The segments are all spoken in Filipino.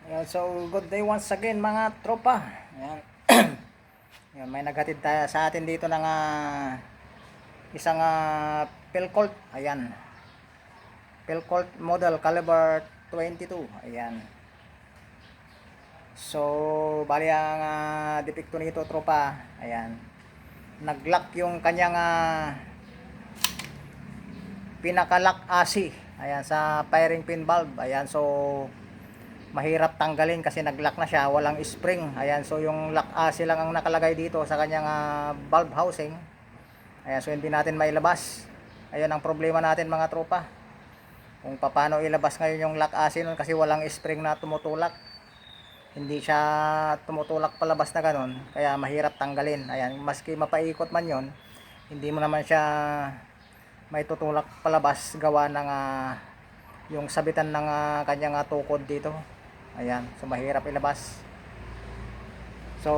Ayan, so good day once again mga tropa. Ayan. Ayan, may naghatid tayo sa atin dito ng isang Philcolt. Ayan. Philcolt model caliber 22. Ayan. So bali ang depekto nito tropa. Ayan. Nag-lock yung kanyang pinaka-lock asi. Ayan, sa firing pin valve. Ayan, so mahirap tanggalin kasi nag-lock na siya, walang spring. Ayan, so yung lock asi lang ang nakalagay dito sa kanyang valve housing. Ayan, so hindi natin mailabas. Ayun ang problema natin mga tropa, kung paano ilabas ngayon yung lock asi nun, kasi walang spring na tumutulak. Hindi siya tumutulak palabas na ganun, kaya mahirap tanggalin. Ayan, maski mapaikot man yon, hindi mo naman siya may tutulak palabas gawa ng yung sabitan ng kanyang tukod dito. Ayan, so mahirap ilabas. So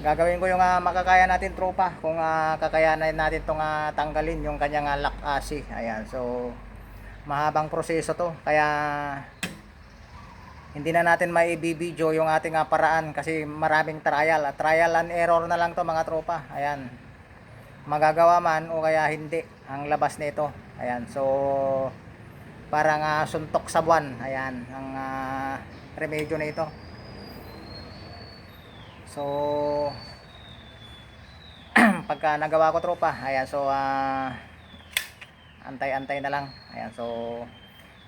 gagawin ko yung makakaya natin tropa, kung kakayanan natin tong tanggalin yung kanyang lock asi. Ayan, so mahabang proseso to, kaya hindi na natin maibibideo yung ating paraan kasi maraming trial and error na lang to mga tropa. Ayan, magagawa man o kaya hindi ang labas nito. Ayan, so parang suntok sa buwan. Ayan ang remedyo na ito. So pagka nagawa ko tropa, ayan, so antay-antay na lang. Ayan, so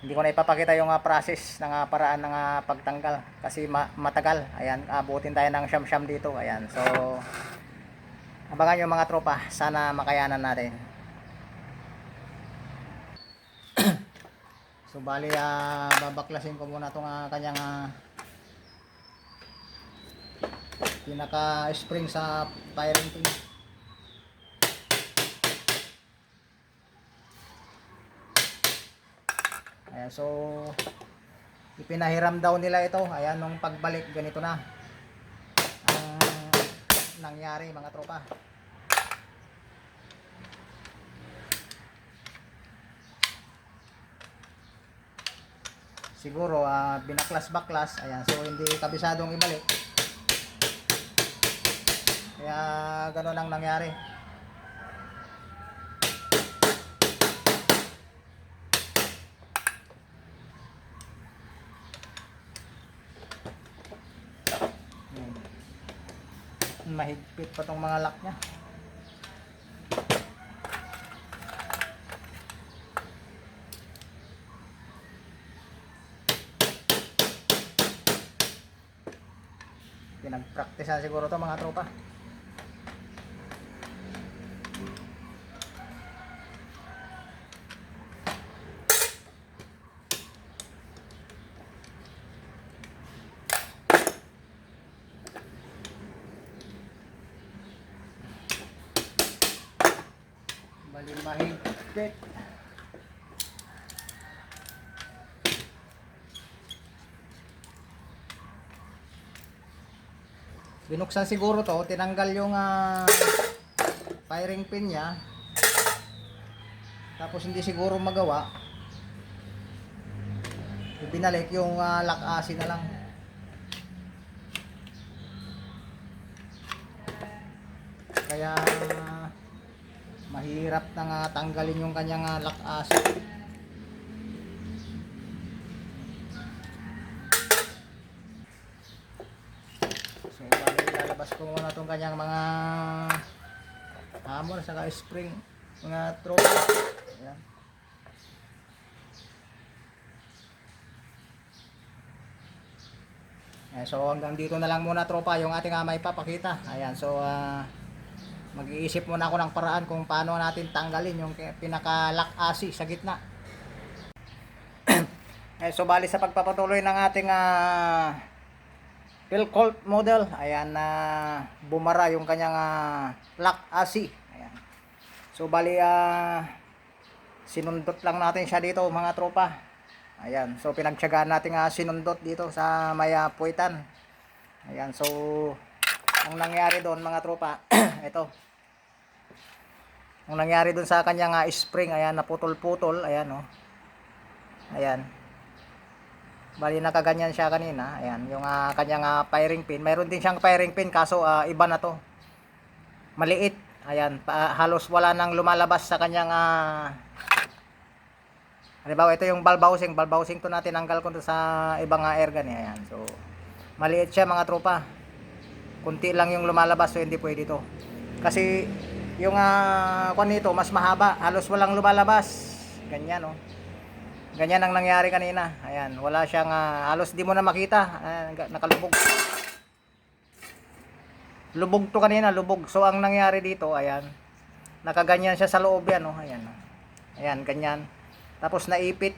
hindi ko na ipapakita yung process ng paraan ng pagtanggal kasi matagal. Ayan, abutin tayo ng siyam-siyam dito. Ayan, so abangan yung mga tropa, sana makayanan natin. So bali babaklasin ko muna itong kanyang pinaka spring sa firing pin. Ayan, so ipinahiram daw nila ito. Ayan, nung pagbalik ganito na ang nangyari mga tropa. Siguro binaklas-baklas. Ayan, so hindi kabisadong ibalik, kaya gano'n ang nangyari. Mahigpit pa tong mga lock nya. Pinagpraktisan siguro to mga tropa. Bali mahigpit. Binuksan siguro to, tinanggal yung firing pin nya, tapos hindi siguro magawa, binalik yung lock asi na lang. Kaya mahirap na tanggalin yung kanyang lock asi. So bali lalabas ko muna itong kanyang mga hammer saka spring mga tropa. Ayan. Ayan, so hanggang dito na lang muna tropa yung ating may papakita. Ayan, so mag-iisip muna ako ng paraan kung paano natin tanggalin yung pinaka lock asi sa gitna. So bali sa pagpapatuloy ng ating Philcolt model, ayan na bumara yung kanyang lock asi. Ayan. So bali sinundot lang natin siya dito mga tropa. Ayan, so pinagtiyagaan natin sinundot dito sa may puwitan. Ayan, so ang nangyari doon mga tropa ito, ang nangyari doon sa kanyang spring, ayan, naputol-putol. Ayan, oh. Ayan. Bali nakaganyan siya kanina. Ayan, yung kanyang firing pin. Mayroon din siyang firing pin kaso iba na to. Maliit. Ayan, halos wala nang lumalabas sa kanyang halimbawa ito yung valve housing. Valve housing to natin tinanggal ko to sa ibang air gun. Ayan, so maliit siya mga tropa. Kunti lang yung lumalabas so hindi pwede to. Kasi yung kwan nito mas mahaba. Halos walang lumalabas. Ganyan oh. Ganyan ang nangyari kanina. Ayan, wala siyang halos di mo na makita. Ayan, nakalubog. Lubog to kanina, lubog. So ang nangyari dito, ayan. Nakaganyan siya sa loob yan, oh. Ayan. Ayan, ganyan. Tapos naipit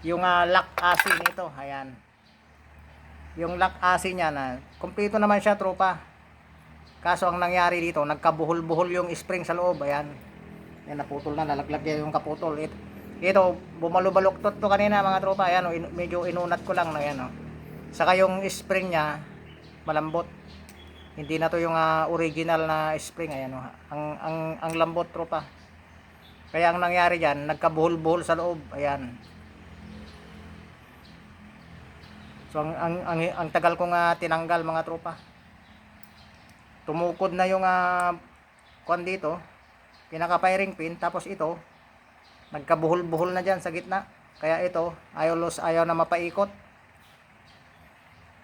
yung lock AC nito. Ayan. Yung lock AC niya na kumpleto naman siya, tropa. Kaso ang nangyari dito, nagkabuhol-buhol yung spring sa loob. Ayan. Ayan, naputol na, nalaglag yung kaputol. Ito, bumalubaluktot to kanina mga tropa. Ayan, medyo inunat ko lang na yan. Saka yung spring niya, malambot. Hindi na to yung original na spring. Ayan, ang lambot tropa. Kaya ang nangyari dyan, nagkabuhol-buhol sa loob. Ayan. So, ang tagal kong tinanggal mga tropa. Tumukod na yung kwan dito. Pinaka-firing pin. Tapos ito, nagkabuhol-buhol na dyan sa gitna. Kaya ito, ayaw na mapaikot.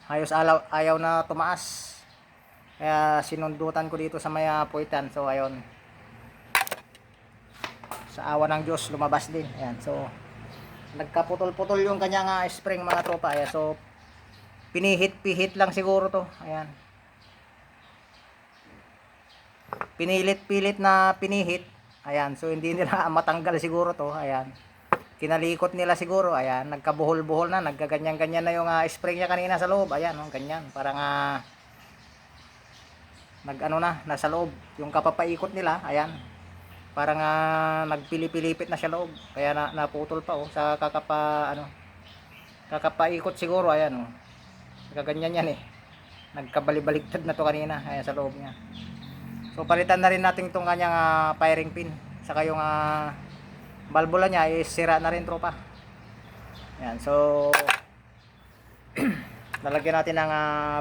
Ayaw na tumaas. Kaya sinundutan ko dito sa may puwitan. So ayun. Sa awa ng Diyos, lumabas din. Ayan. So, nagkaputol-putol yung kanyang spring mga tropa. Ayan. So, pinihit-pihit lang siguro to. Ayan. Pinilit-pilit na pinihit. Ayan, so hindi nila matanggal siguro to. Ayan. Kinalikot nila siguro. Ayan, nagkabuhol-buhol na, nagkaganyan-ganyan na yung spring niya kanina sa loob. Ayan, ganyan. Parang nag-ano na, nasa loob. Yung kapapaikot nila, ayan. Parang nagpilipilipit na siya loob. Kaya naputol pa sa kakapaikot siguro. Ayan nagkaganyan yan nagkabalibaligtad na to kanina. Ayan sa loob niya. So palitan na rin natin itong kanyang firing pin. Saka yung valvula niya is sira na rin tropa. Ayan, so lalagyan natin ng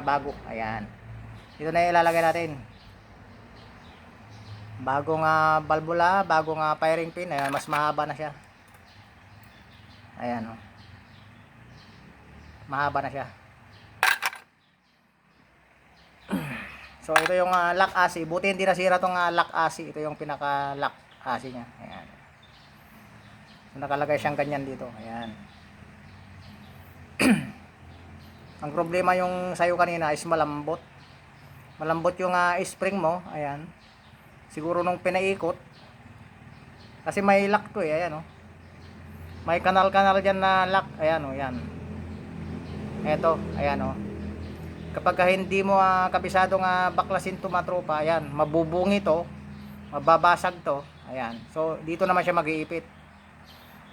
bago. Ayan. Ito na ilalagay natin. Bagong valvula, bagong firing pin. Ayan, mas mahaba na siya. Ayan mahaba na siya. So ito yung lock AC. Buti hindi nasira tong lock AC. Ito yung pinaka lock AC niya. Ayan. So nakalagay siyang ganyan dito. Ayan. Ang problema yung sayo kanina is malambot. Malambot yung spring mo. Ayan. Siguro nung pinaikot. Kasi may lock to Ayan May kanal-kanal dyan na lock. Ayan yan. Eto. Ayan kapag hindi mo kabisadong baklasin to matropa, ayan, mabubungi to, mababasag to, ayan. So dito naman siya mag-iipit.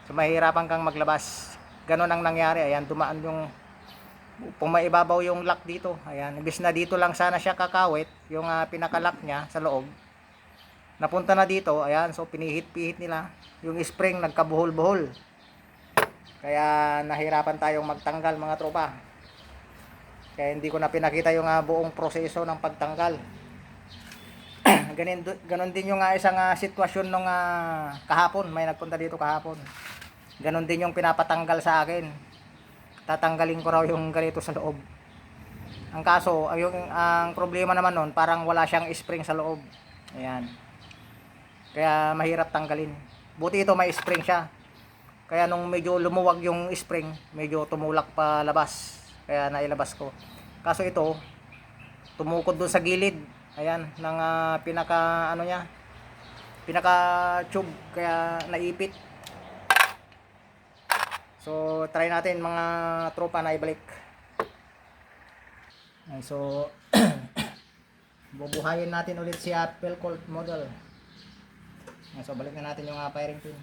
So mahirapan kang maglabas. Ganon ang nangyari. Ayan, dumaan yung pumaibabaw yung lock dito. Ayan, ibig na dito lang sana siya kakawit, yung pinaka-lock niya sa loob. Napunta na dito, ayan, so pinihit-pihit nila. Yung spring nagkabuhol-buhol. Kaya nahirapan tayong magtanggal mga tropa. Kaya hindi ko na pinakita yung buong proseso ng pagtanggal. Ganon din yung isang sitwasyon nung kahapon. May nagpunta dito kahapon. Ganon din yung pinapatanggal sa akin. Tatanggalin ko raw yung ganito sa loob. Ang kaso, ang problema naman nun, parang wala siyang spring sa loob. Ayan. Kaya mahirap tanggalin. Buti ito may spring siya. Kaya nung medyo lumuwag yung spring, medyo tumulak pa labas. Kaya nailabas ko. Kaso ito, tumukod doon sa gilid. Ayan, ng pinaka niya. Pinaka tube. Kaya naipit. So, try natin mga tropa na ibalik. Ayan, so, bubuhayin natin ulit si Apple Colt model. Ayan, so, balik na natin yung firing pin.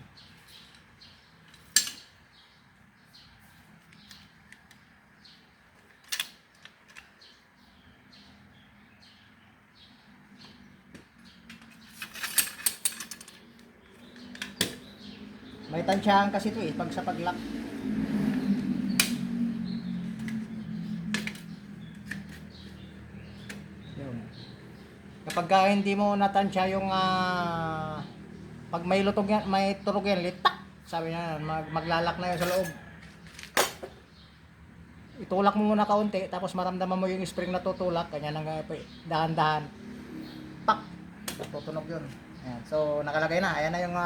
May tansyahan kasi ito pag sa pag-lock. Pagka hindi mo natansya yung pag may lutog yan, may turog yan, litak. Sabi niya, maglalak na yun sa loob. Itulak mo muna kaunti, tapos maramdaman mo yung spring na tutulak, kanya nang dahan-dahan. Pak! Tutunog yun. Ayan. So, nakalagay na. Ayan na yung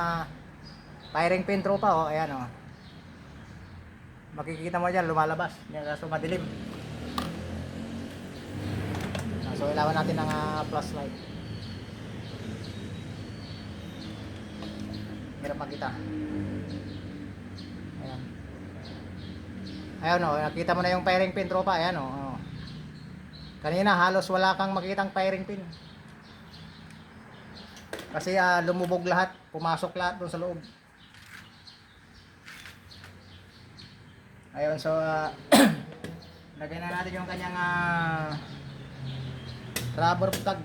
firing pin tropa. Oh. Ayan oh. Makikita mo dyan, lumalabas. Yan kaso madilim. So, ilawan natin ang flashlight. Hirap makita. Ayan. Ayan o, nakita mo na yung firing pin tropa. Ayan o. Kanina halos wala kang makitang firing pin. Kasi lumubog lahat, pumasok lahat doon sa loob. Ayun, so lagay na natin yung kanyang rubber tag.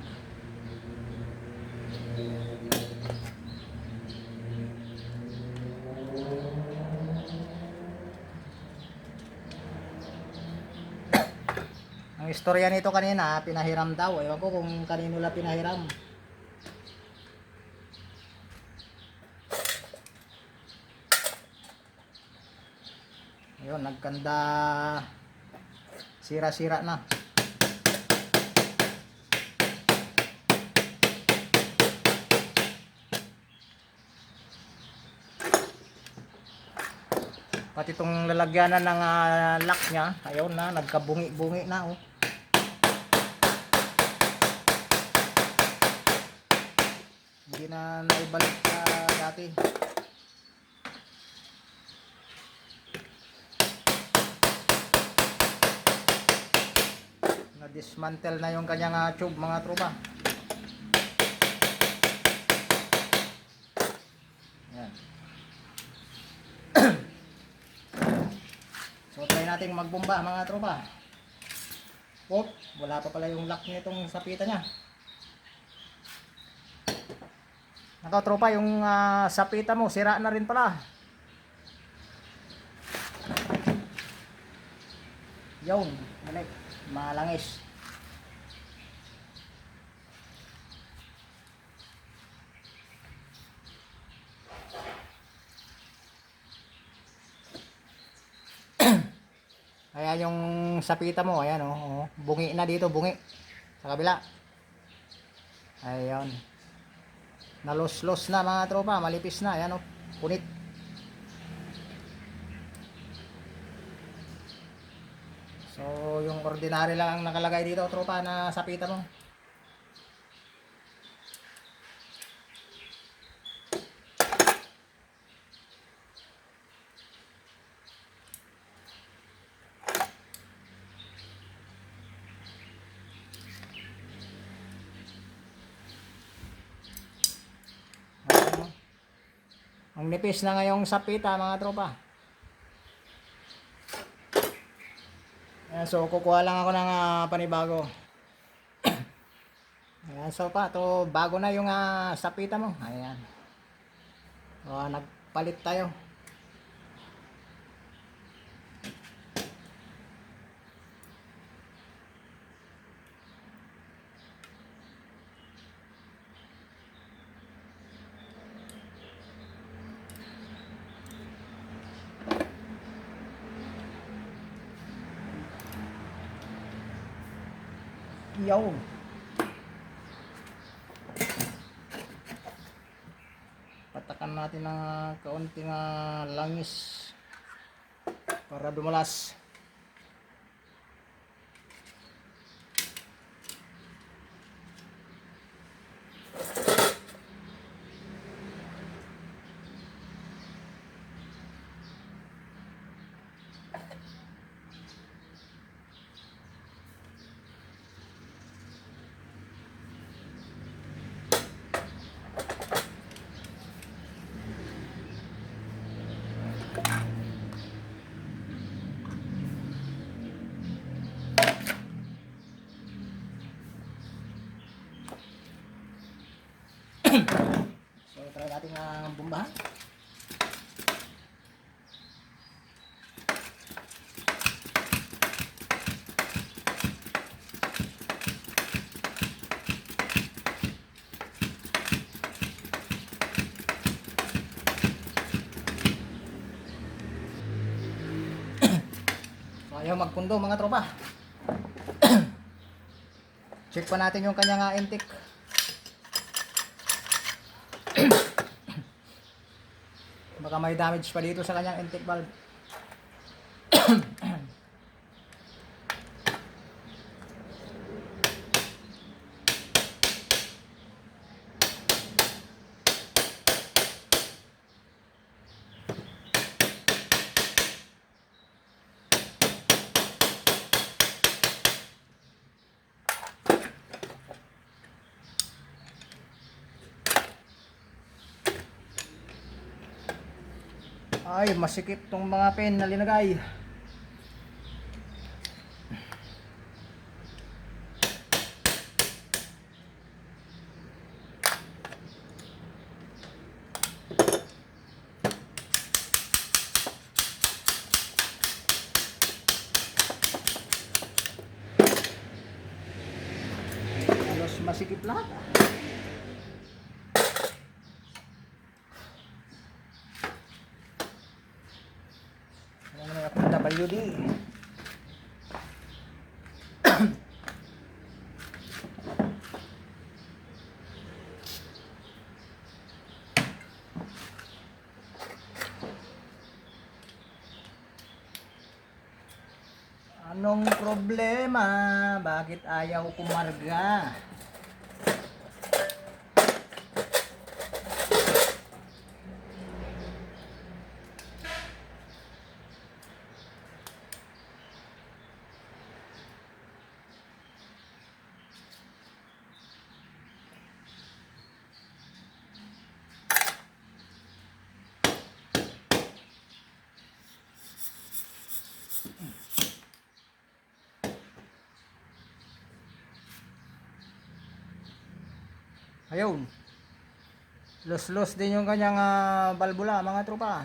Ang istorya nito kanina, pinahiram daw. Ewan ko kung kanino lang pinahiram. Ayun, nagkanda, sira-sira na. Pati itong lalagyanan ng lock nya, ayun na, nagkabungi-bungi na oh. Hindi na naibalik dati. Na-dismantle na yung kanyang tube mga tropa. Yan. So try natin magbomba mga tropa. Oh, wala pa pala yung lock nitong sapita niya. Nako tropa, yung sapita mo sira na rin pala. Yun, balik. Malangis. Ayan yung sapita mo, ayan oh, bungi na dito, bungi sa kabila. Ayan. Nalos-los na mga tropa, malipis na, ayan oh, punit. So, yung ordinary lang ang nakalagay dito, tropa, na sapita mo. Ang nipis na ngayong sapita mga tropa. Ayan, so kukuha lang ako ng panibago. Ayan, so pa, to bago na yung sapita mo. Ayan. So, nagpalit tayo. Yo. Patakan natin ng kaunting langis para dumalas. So try natin ang bombahan. Ayaw magpundo mga tropa. Check pa natin yung kanyang intake. Baka may damage pa dito sa kanyang intake valve. Ay, masikip tong mga pin na linagay. Halos masikip lahat. WD. Anong problema? Bakit ayaw kumarga? Ayun. Los din yung kanyang balbula mga tropa.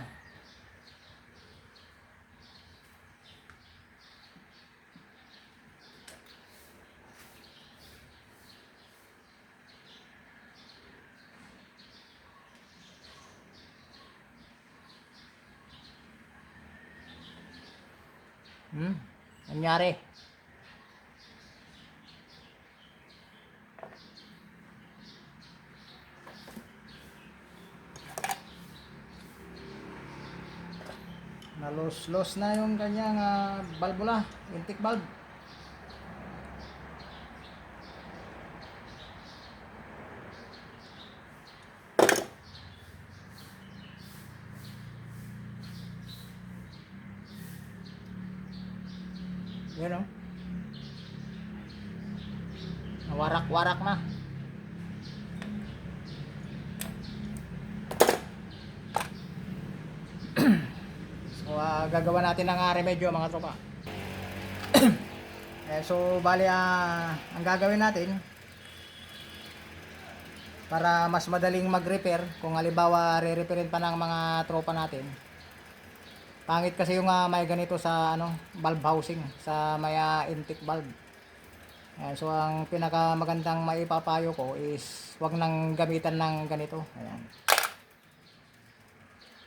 Nangyari. Nalos na yung kanyang balbula, intake valve. Yan o. Nawarak-warak na. So gagawa natin ng remedyo mga tropa. So bali ang gagawin natin para mas madaling mag-repair kung halimbawa re-repairin pa ng mga tropa natin. Pangit kasi yung may ganito sa valve housing sa may intake valve. Ayan, so ang pinakamagandang maipapayo ko is wag nang gamitan ng ganito. Ayan.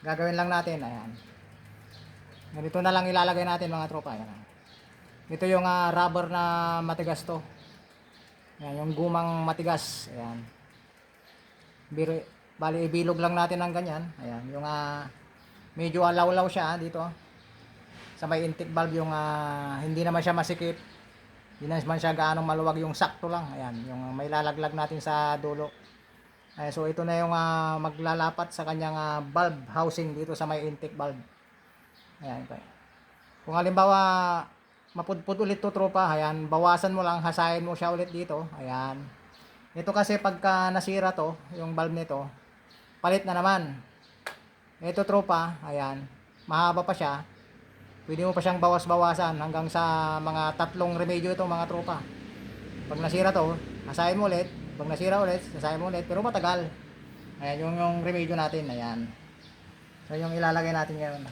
Gagawin lang natin, ayan. Ganito na lang ilalagay natin mga tropa. Ayan. Ito yung rubber na matigas to. Ayan, yung gumang matigas. Ayan. Bali ibilog lang natin ng ganyan. Ayan, yung medyo alaw-law siya dito sa may intake valve, yung hindi naman siya masikip, hindi naman siya gaano maluwag, yung sakto lang. Ayan, yung may lalaglag natin sa dulo. Ayan, so ito na yung maglalapat sa kanyang valve housing dito sa may intake valve. Ayan, kung halimbawa mapudpud ulit to tropa, ayan, bawasan mo lang, hasayin mo siya ulit dito. Ayan, ito kasi pagka nasira to yung valve nito, palit na naman. Ito tropa, ayan, mahaba pa siya. Pwede mo pa siyang bawas-bawasan hanggang sa mga 3 remedyo ito mga tropa. Pag nasira to, hasayin mo ulit. Pag nasira ulit, hasayin mo ulit. Pero matagal. Ayan, yung remedyo natin, ayan. So yung ilalagay natin ngayon.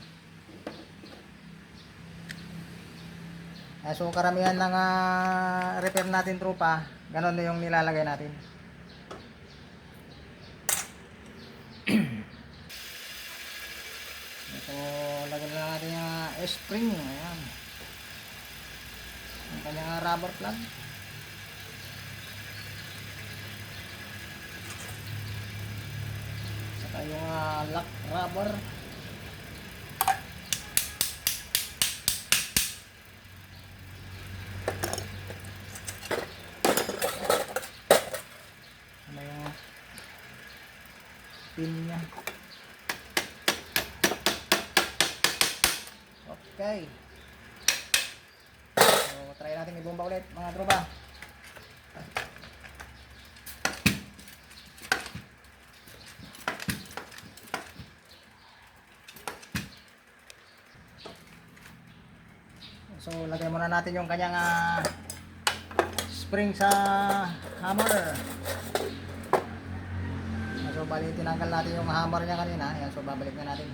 Ayan, so karamihan ng repair natin tropa, ganon na yung nilalagay natin. So lagyan na natin yung spring. Ayan. Yung kanyang rubber plug. Saka yung lock rubber. Ano yung pin niya. Okay. So, try natin ibomba ulit mga tropa. So, lagay muna natin yung kanyang spring sa hammer. So, bali tinanggal natin yung hammer niya kanina. Ayan, so babalik na natin.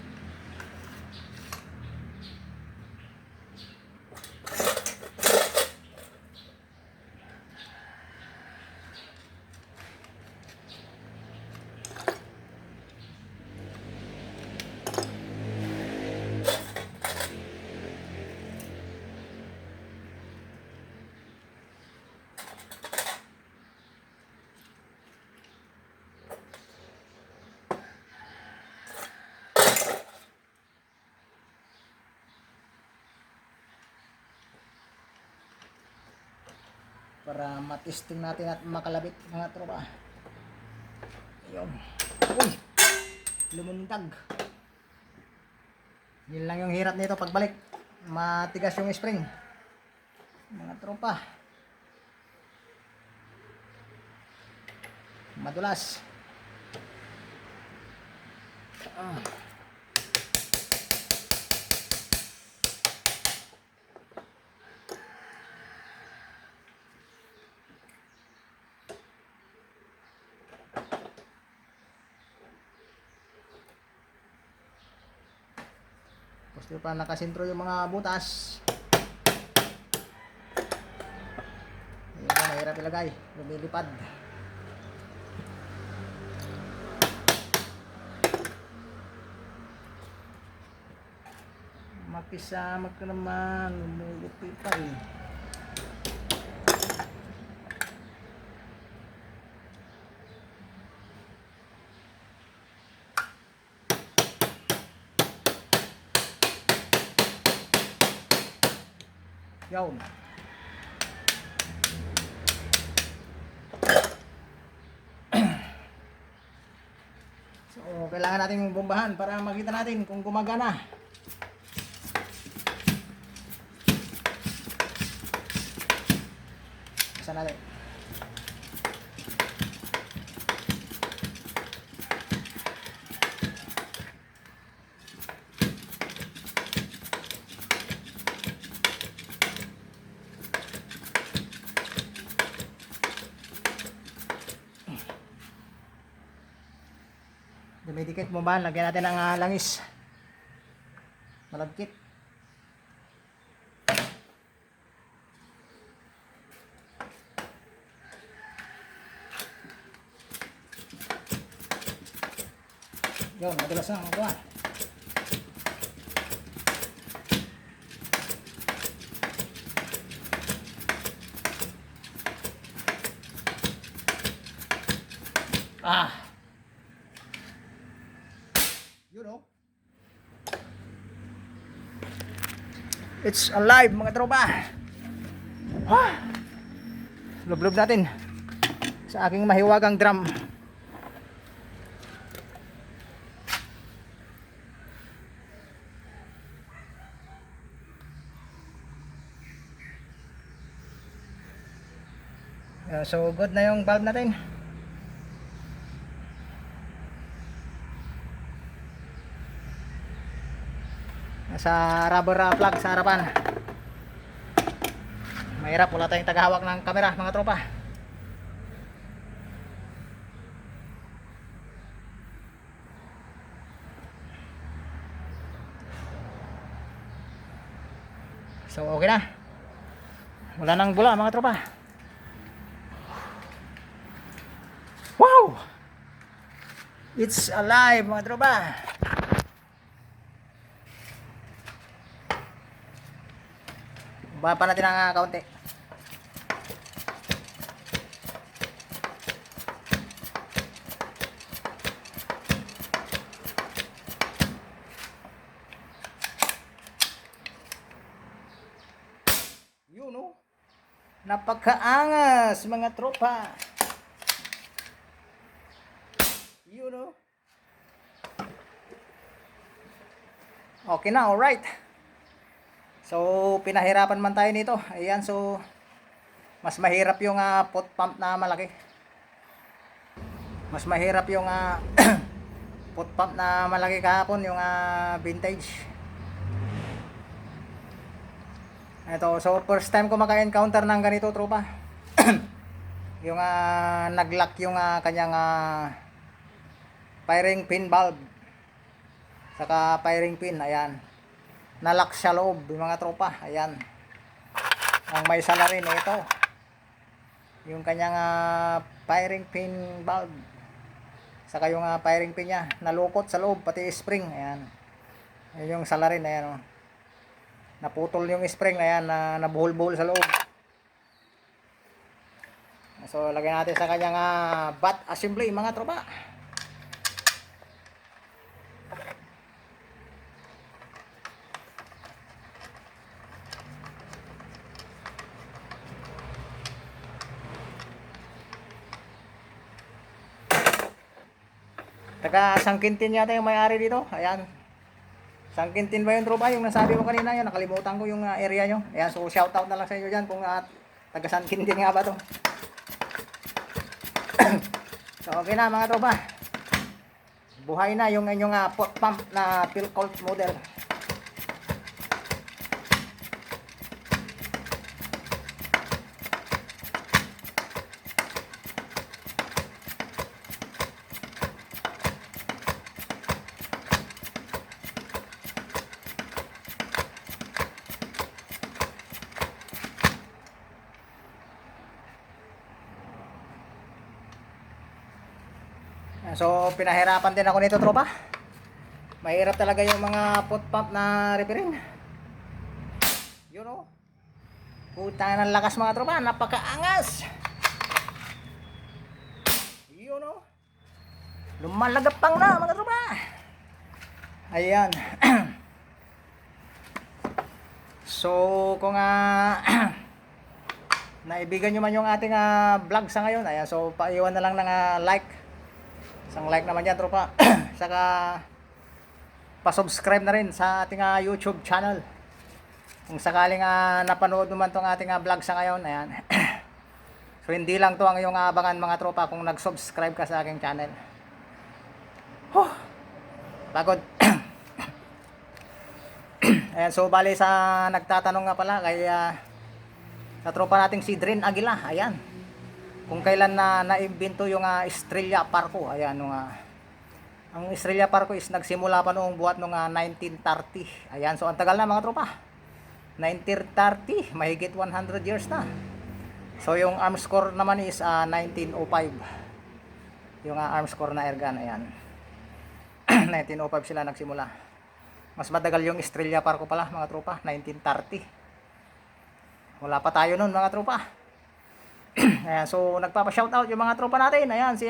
Para matesting natin at makalabit mga tropa. Ayun. Uy! Lumundag. Yun lang yung hirap nito pagbalik. Matigas yung spring. Mga tropa. Madulas. Gusto pa nakasintro yung mga butas. Ayun na, mahirap ilagay. Lumilipad. Makisama ka naman. Lumilipad eh. Yun. So, kailangan natin bombahan para makita natin kung gumagana. Isa natin. Dumidikit mo ba? Lagyan natin ng langis. Malagkit. Yun, madulas na. Magawa. You know. It's alive mga tropa. Lublob natin sa aking mahiwagang drum. So good na yung valve natin. Sa rubber plug sa harapan. Mahirap, wala tayong tagahawak ng camera mga tropa. So okay na. Wala nang bula mga tropa. Wow! It's alive mga tropa. Baba pa natin ang kaunti. Yun know, napakaangas mga tropa. Yun know. Okay na, alright. So, pinahirapan man tayo nito. Ayan, so, mas mahirap yung pot pump na malaki. Mas mahirap yung pot pump na malaki kahapon, yung vintage. Ito, so first time ko maka-encounter ng ganito, tropa. Yung nag-lock yung kanyang firing pin valve. Saka firing pin, ayan. Nalock sa loob, yung mga tropa, ayan. Ang may sala rin ito. Yung kanyang firing pin valve. Saka yung firing pin niya, nalukot sa loob, pati spring, ayan. Ayan yung sala rin, ayan. Naputol yung spring, ayan, nabuhol-buhol sa loob. So, lagyan natin sa kanyang butt assembly, mga tropa. Taga Sangkintin yata yung may-ari dito. Ayan. Sangkintin ba yun, tropa? Yung nasabi mo kanina yun. Nakalimutan ko yung area nyo. Ayan. So, shoutout na lang sa inyo dyan kung taga Sangkintin nga ba to. So, okay na mga tropa. Buhay na yung inyong pot pump na Philcolt model. So, pinahirapan din ako nito, tropa. Mahirap talaga yung mga pot pump na repairing. You know. Putang ng lakas mga tropa, napakaangas. You know. Lumalagapang na mga tropa. Ayan. So, kung naibigan nyo man yung ating vlog sa ngayon, ayan, so paiwan na lang ng like. Isang like naman yan, tropa. Saka pa-subscribe na rin sa ating YouTube channel. Kung sakaling napanood naman tong ating vlog sa ngayon, ayan. So hindi lang to ang iyong abangan, mga tropa, kung nag-subscribe ka sa aking channel. Pagod. Ayan, so bali sa nagtatanong nga pala kay sa tropa nating si Drin Aguila, ayan. Kung kailan naimbento yung Estrella Parco. Ayan, ang Estrella Parco is nagsimula pa noong buwan noong 1930. Ayan, so ang tagal na mga tropa. 1930, mahigit 100 years na. So yung arms core naman is 1905. Yung arms core na airgun, ayan. 1905 sila nagsimula. Mas matagal yung Estrella Parco pala mga tropa, 1930. Wala pa tayo noon mga tropa. Ayan, so nagpapa-shoutout yung mga tropa natin. Ayan, si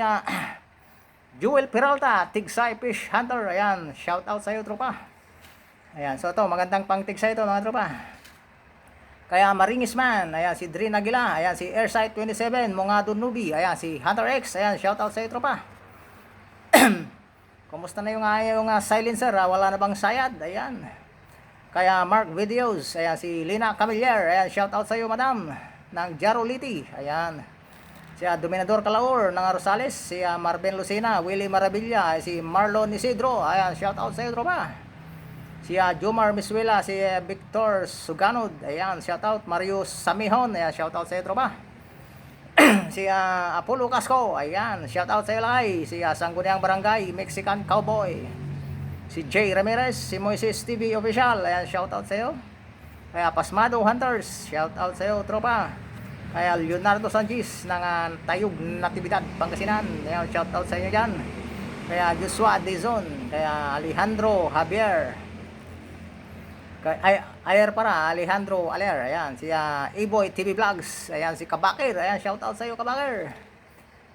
Jewel Peralta, Tigsay Fish Hunter. Ayan, shoutout sa iyo, tropa. Ayan, so ito, magandang pang Tigsay ito mga tropa. Kaya Maringis Man, ayan, si Drin Aguila. Ayan, si Airsight 27, Mongado Nubi. Ayan, si Hunter X. Ayan, shoutout sa iyo, tropa. Kumusta na yung silencer? Wala na bang sayad? Ayan. Kaya Mark Videos. Ayan, si Lina Camillier. Ayan, shoutout sa iyo, madam. Ng Jaroliti, ayan. Si Dominador Calaor ng Rosales, si Marben Lucena, Willie Maravilla, si Marlon Isidro, ayan, shout out sa iyo, tropa. Si Jomar Miswela, si Victor Suganod, ayan, shout out. Marius Samihon, ayan, shout out sa iyo, tropa. Si Apollo Casco, ayan, shout out sa iyo, lay. Si Sangguniang Barangay, Mexican Cowboy. Si Jay Ramirez, si Moises TV Official, ayan, shout out sa iyo. Kaya Pasmado Hunters, shout out sa iyo, tropa. Kaya Leonardo Sanchez ng Tayug Natividad, Pangasinan, ayan, shout out sa inyo dyan. Kaya Joshua Dizon, kaya Alejandro Javier, Ayer para Alejandro Aler, ayan, si Iboy TV Vlogs, ayan, si Kabakir, ayan, shout out sa iyo, Kabakir.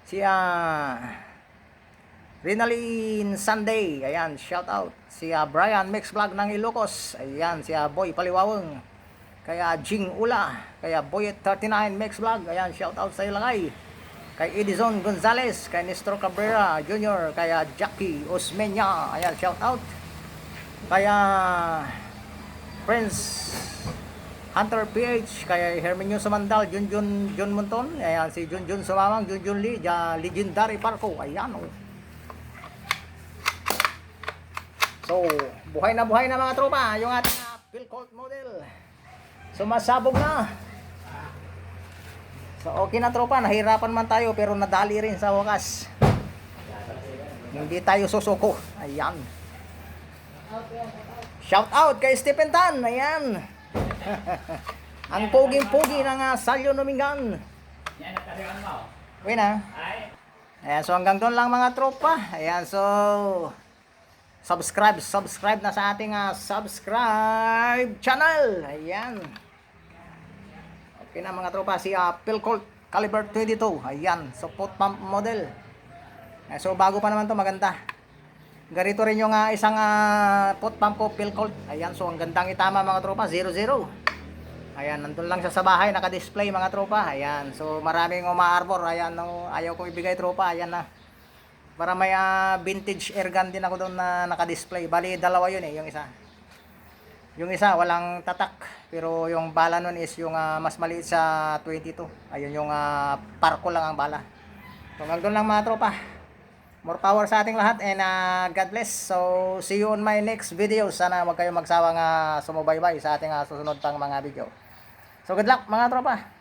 Si Rinalyn Sunday, ayan, shout out. Si Brian Mix Vlog ng Ilocos, ayan, si Boy Paliwaweng. kaya Jing Ula, kaya Boyet39 Max Vlog, ayan, shout out sa ilangay. Kay Edison Gonzalez, kay Nestor Cabrera Jr., kaya Jackie Osmeña, ayan, shout out. Kaya Prince Hunter PH, kaya Herminio Sumandal, Junjun Monton, ayan, si Junjun Sumamang, Junjun Lee, Legendary Parko, ayan, oh. So, buhay na mga tropa, yung ating Phil Colt model. Sumasabog na. So, okay na tropa, nahirapan man tayo pero nadali rin sa wakas. Hindi tayo susuko, ayan. Shout out kay Stephen Tan, ayan. Ang poging-pogi ng Salyo Numingan. Uwi na. Ayan, so hanggang doon lang mga tropa. Ayan, so subscribe na sa ating subscribe channel. Ayan. Okay na mga tropa, si Phil Colt Caliber 22. Ayan, so pot pump model. Ayan, so bago pa naman to, maganda. Ganito rin yung isang pot pump ko, Phil Colt. Ayan, so ang gandang itama mga tropa, 00. Ayan, nandun lang siya sa bahay, naka-display mga tropa. Ayan, so maraming uma-arbor. Ayan, no, ayaw kong ibigay tropa. Ayan na. Para may vintage airgun din ako doon na naka-display. Bali, dalawa yun yung isa. Yung isa, walang tatak. Pero yung bala nun is yung mas maliit sa 22. Ayun yung parko lang ang bala. So hanggang doon lang mga tropa. More power sa ating lahat and God bless. So see you on my next video. Sana wag kayong magsawang sumubaybay sa ating susunod pang mga video. So good luck mga tropa.